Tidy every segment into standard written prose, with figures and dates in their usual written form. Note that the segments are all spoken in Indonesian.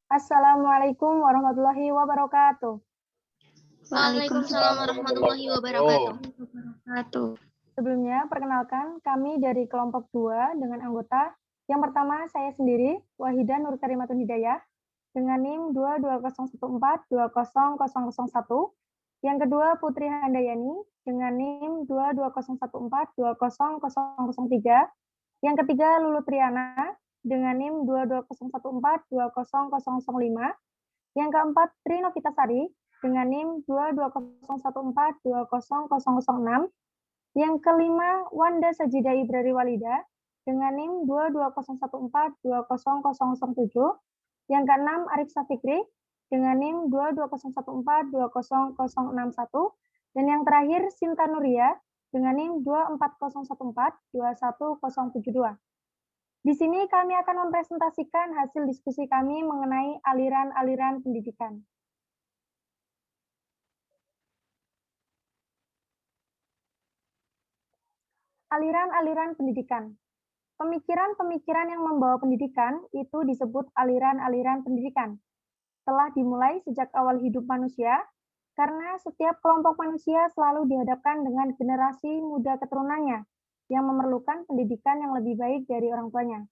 Assalamualaikum warahmatullahi wabarakatuh. Waalaikumsalam warahmatullahi wabarakatuh. Sebelumnya, perkenalkan kami dari kelompok 2 dengan anggota. Yang pertama, saya sendiri, Wahida Nur Karimatun Hidayah, dengan NIM 22014-20001. Yang kedua, Putri Handayani, dengan NIM 22014-20003. Yang ketiga, Lulu Triana, dengan NIM 22014-20005. Yang keempat, Tri Novitasari, dengan NIM 22014-20006. Yang kelima, Wanda Sajida Ibrari Walida, dengan NIM 22014-20007. Yang keenam, Arif Safikri, dengan NIM 22014-20061. Dan yang terakhir, Sinta Nuria, dengan NIM 24014-21072. Di sini kami akan mempresentasikan hasil diskusi kami mengenai aliran-aliran pendidikan. Aliran-aliran pendidikan. Pemikiran-pemikiran yang membawa pendidikan itu disebut aliran-aliran pendidikan. Telah dimulai sejak awal hidup manusia, karena setiap kelompok manusia selalu dihadapkan dengan generasi muda keturunannya yang memerlukan pendidikan yang lebih baik dari orang tuanya.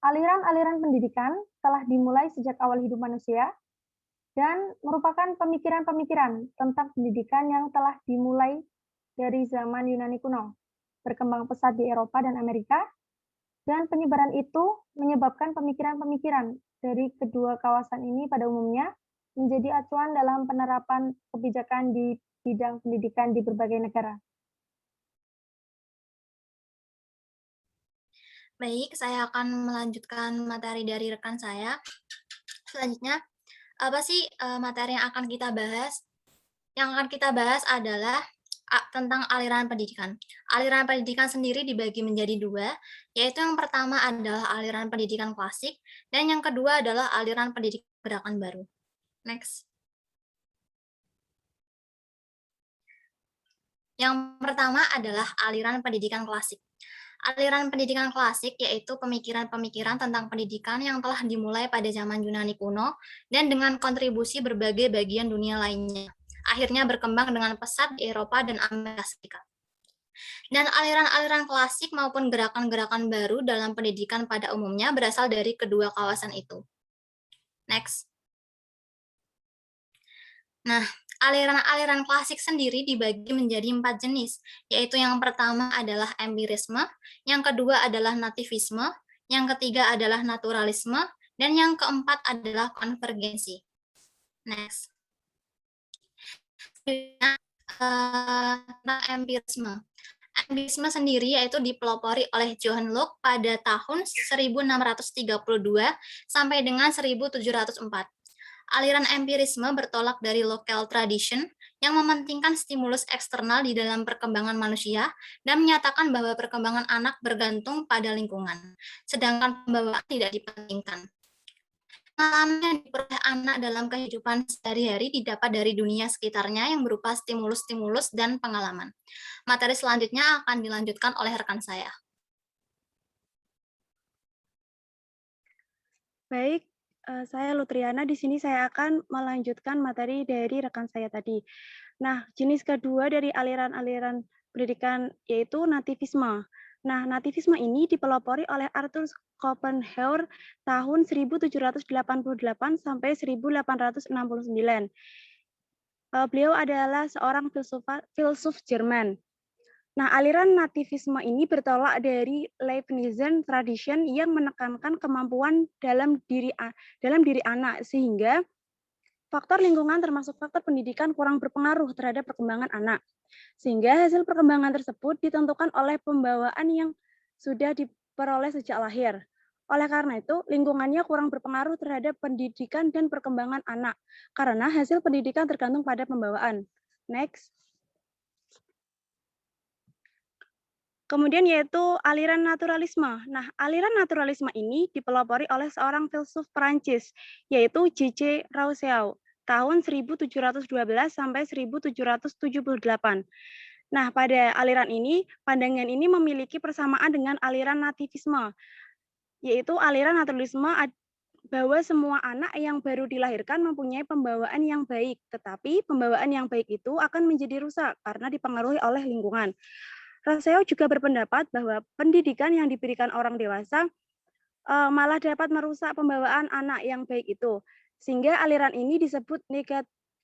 Aliran-aliran pendidikan telah dimulai sejak awal hidup manusia dan merupakan pemikiran-pemikiran tentang pendidikan yang telah dimulai dari zaman Yunani kuno, berkembang pesat di Eropa dan Amerika, dan penyebaran itu menyebabkan pemikiran-pemikiran dari kedua kawasan ini pada umumnya menjadi acuan dalam penerapan kebijakan di bidang pendidikan di berbagai negara. Baik, saya akan melanjutkan materi dari rekan saya. Selanjutnya, apa sih materi yang akan kita bahas? Yang akan kita bahas adalah tentang aliran pendidikan. Aliran pendidikan sendiri dibagi menjadi dua, yaitu yang pertama adalah aliran pendidikan klasik, dan yang kedua adalah aliran pendidikan gerakan baru. Next. Yang pertama adalah aliran pendidikan klasik. Aliran pendidikan klasik yaitu pemikiran-pemikiran tentang pendidikan yang telah dimulai pada zaman Yunani kuno dan dengan kontribusi berbagai bagian dunia lainnya. Akhirnya berkembang dengan pesat di Eropa dan Amerika Serikat. Dan aliran-aliran klasik maupun gerakan-gerakan baru dalam pendidikan pada umumnya berasal dari kedua kawasan itu. Next. Nah, aliran-aliran klasik sendiri dibagi menjadi 4 jenis, yaitu yang pertama adalah empirisme, yang kedua adalah nativisme, yang ketiga adalah naturalisme, dan yang keempat adalah konvergensi. Next. Tentang empirisme. Empirisme sendiri yaitu dipelopori oleh Johann Locke pada tahun 1632 sampai dengan 1704. Aliran empirisme bertolak dari local tradition yang mementingkan stimulus eksternal di dalam perkembangan manusia dan menyatakan bahwa perkembangan anak bergantung pada lingkungan, sedangkan pembawaan tidak dipentingkan. Pengalaman yang diperoleh anak dalam kehidupan sehari-hari didapat dari dunia sekitarnya yang berupa stimulus-stimulus dan pengalaman. Materi selanjutnya akan dilanjutkan oleh rekan saya. Baik, saya Lutriana. Di sini saya akan melanjutkan materi dari rekan saya tadi. Nah, jenis kedua dari aliran-aliran pendidikan yaitu nativisme. Nah, nativisme ini dipelopori oleh Arthur Schopenhauer tahun 1788 sampai 1869. Beliau adalah seorang filsuf Jerman. Nah, aliran nativisme ini bertolak dari Leibnizian tradition yang menekankan kemampuan dalam diri anak, sehingga faktor lingkungan termasuk faktor pendidikan kurang berpengaruh terhadap perkembangan anak. Sehingga hasil perkembangan tersebut ditentukan oleh pembawaan yang sudah diperoleh sejak lahir. Oleh karena itu, lingkungannya kurang berpengaruh terhadap pendidikan dan perkembangan anak, karena hasil pendidikan tergantung pada pembawaan. Next. Kemudian yaitu aliran naturalisme. Nah, aliran naturalisme ini dipelopori oleh seorang filsuf Perancis, yaitu J.C. Rousseau, tahun 1712 sampai 1778. Nah, pada aliran ini, pandangan ini memiliki persamaan dengan aliran nativisme, yaitu aliran naturalisme bahwa semua anak yang baru dilahirkan mempunyai pembawaan yang baik, tetapi pembawaan yang baik itu akan menjadi rusak karena dipengaruhi oleh lingkungan. Rousseau juga berpendapat bahwa pendidikan yang diberikan orang dewasa malah dapat merusak pembawaan anak yang baik itu. Sehingga aliran ini disebut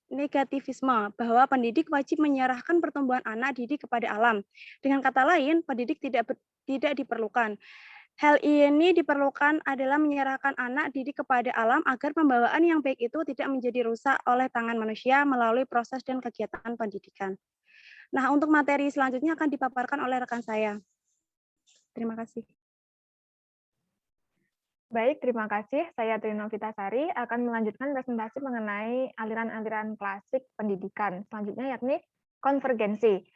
negativisme, bahwa pendidik wajib menyerahkan pertumbuhan anak didik kepada alam. Dengan kata lain, pendidik tidak diperlukan. Hal ini diperlukan adalah menyerahkan anak didik kepada alam agar pembawaan yang baik itu tidak menjadi rusak oleh tangan manusia melalui proses dan kegiatan pendidikan. Nah, untuk materi selanjutnya akan dipaparkan oleh rekan saya. Terima kasih. Baik, terima kasih. Saya Trinovita-Sari akan melanjutkan presentasi mengenai aliran-aliran klasik pendidikan. Selanjutnya yakni konvergensi.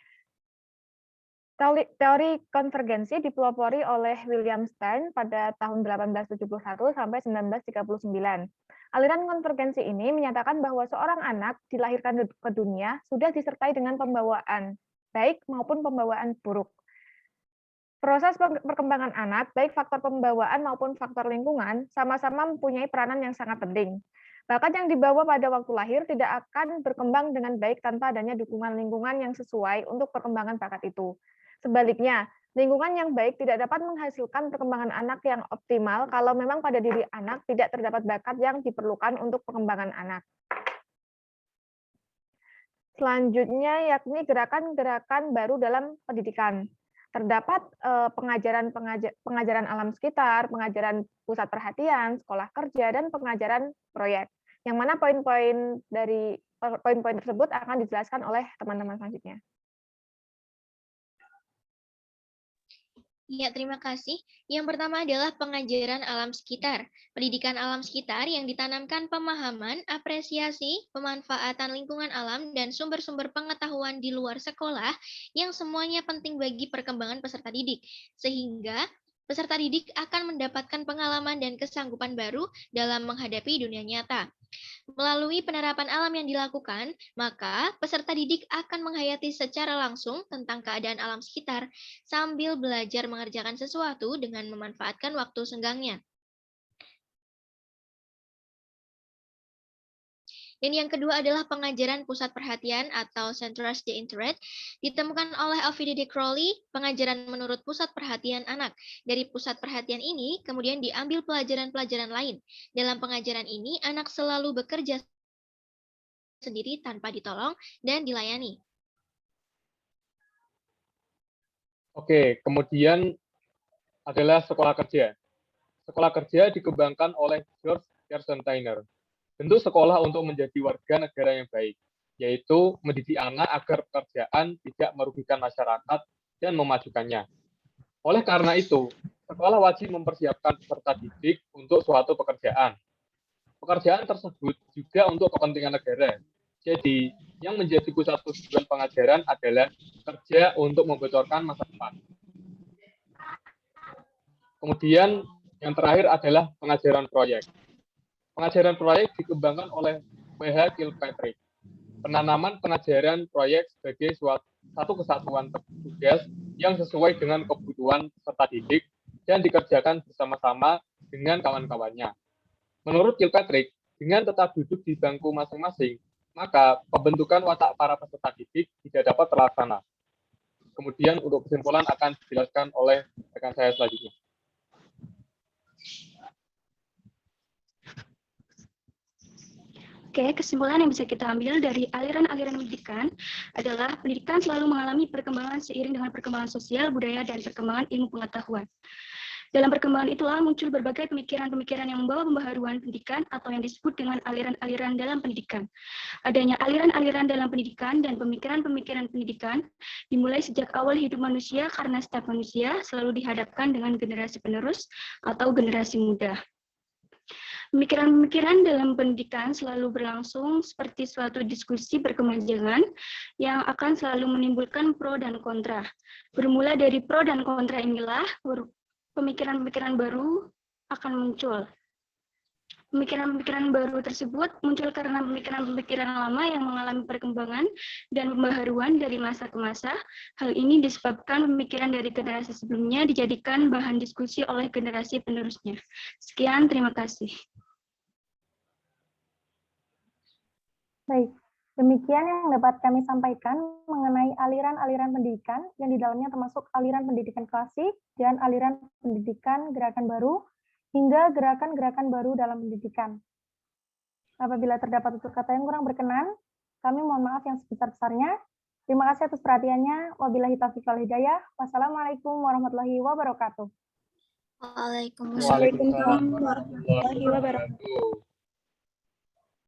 Teori konvergensi dipelopori oleh William Stern pada tahun 1871 sampai 1939. Aliran konvergensi ini menyatakan bahwa seorang anak dilahirkan ke dunia sudah disertai dengan pembawaan baik maupun pembawaan buruk. Proses perkembangan anak, baik faktor pembawaan maupun faktor lingkungan, sama-sama mempunyai peranan yang sangat penting. Bakat yang dibawa pada waktu lahir tidak akan berkembang dengan baik tanpa adanya dukungan lingkungan yang sesuai untuk perkembangan bakat itu. Sebaliknya, lingkungan yang baik tidak dapat menghasilkan perkembangan anak yang optimal kalau memang pada diri anak tidak terdapat bakat yang diperlukan untuk perkembangan anak. Selanjutnya yakni gerakan-gerakan baru dalam pendidikan. Terdapat pengajaran alam sekitar, pengajaran pusat perhatian, sekolah kerja, dan pengajaran proyek. Yang mana poin-poin tersebut akan dijelaskan oleh teman-teman selanjutnya. Ya, terima kasih. Yang pertama adalah pengajaran alam sekitar. Pendidikan alam sekitar yang ditanamkan pemahaman, apresiasi, pemanfaatan lingkungan alam, dan sumber-sumber pengetahuan di luar sekolah yang semuanya penting bagi perkembangan peserta didik. Sehingga peserta didik akan mendapatkan pengalaman dan kesanggupan baru dalam menghadapi dunia nyata. Melalui penerapan alam yang dilakukan, maka peserta didik akan menghayati secara langsung tentang keadaan alam sekitar sambil belajar mengerjakan sesuatu dengan memanfaatkan waktu senggangnya. Dan yang kedua adalah pengajaran pusat perhatian atau centralized interest, ditemukan oleh Ovidio de Crowley, pengajaran menurut pusat perhatian anak. Dari pusat perhatian ini, kemudian diambil pelajaran-pelajaran lain. Dalam pengajaran ini, anak selalu bekerja sendiri tanpa ditolong dan dilayani. Oke, kemudian adalah sekolah kerja. Sekolah kerja dikembangkan oleh George Gershon-Tyner. Bentuk sekolah untuk menjadi warga negara yang baik, yaitu mendidik anak agar pekerjaan tidak merugikan masyarakat dan memajukannya. Oleh karena itu, sekolah wajib mempersiapkan peserta didik untuk suatu pekerjaan. Pekerjaan tersebut juga untuk kepentingan negara. Jadi, yang menjadi pusat tujuan pengajaran adalah kerja untuk membocorkan masa depan. Kemudian, yang terakhir adalah pengajaran proyek. Pengajaran proyek dikembangkan oleh W.H. Kilpatrick. Penanaman pengajaran proyek sebagai satu kesatuan tugas yang sesuai dengan kebutuhan peserta didik dan dikerjakan bersama-sama dengan kawan-kawannya. Menurut Kilpatrick, dengan tetap duduk di bangku masing-masing, maka pembentukan watak para peserta didik tidak dapat terlaksana. Kemudian untuk kesimpulan akan dijelaskan oleh rekan saya selanjutnya. Oke, kesimpulan yang bisa kita ambil dari aliran-aliran pendidikan adalah pendidikan selalu mengalami perkembangan seiring dengan perkembangan sosial, budaya, dan perkembangan ilmu pengetahuan. Dalam perkembangan itulah muncul berbagai pemikiran-pemikiran yang membawa pembaharuan pendidikan atau yang disebut dengan aliran-aliran dalam pendidikan. Adanya aliran-aliran dalam pendidikan dan pemikiran-pemikiran pendidikan dimulai sejak awal hidup manusia karena setiap manusia selalu dihadapkan dengan generasi penerus atau generasi muda. Pemikiran-pemikiran dalam pendidikan selalu berlangsung seperti suatu diskusi berkepanjangan yang akan selalu menimbulkan pro dan kontra. Bermula dari pro dan kontra inilah pemikiran-pemikiran baru akan muncul. Pemikiran-pemikiran baru tersebut muncul karena pemikiran-pemikiran lama yang mengalami perkembangan dan pembaharuan dari masa ke masa. Hal ini disebabkan pemikiran dari generasi sebelumnya dijadikan bahan diskusi oleh generasi penerusnya. Sekian, terima kasih. Baik, demikian yang dapat kami sampaikan mengenai aliran-aliran pendidikan yang di dalamnya termasuk aliran pendidikan klasik dan aliran pendidikan gerakan baru hingga gerakan-gerakan baru dalam pendidikan. Apabila terdapat tutur kata yang kurang berkenan, kami mohon maaf yang sebesar-besarnya. Terima kasih atas perhatiannya. Wabillahi taufiq wal hidayah. Wassalamualaikum warahmatullahi wabarakatuh. Waalaikumsalam. Waalaikumsalam warahmatullahi wabarakatuh.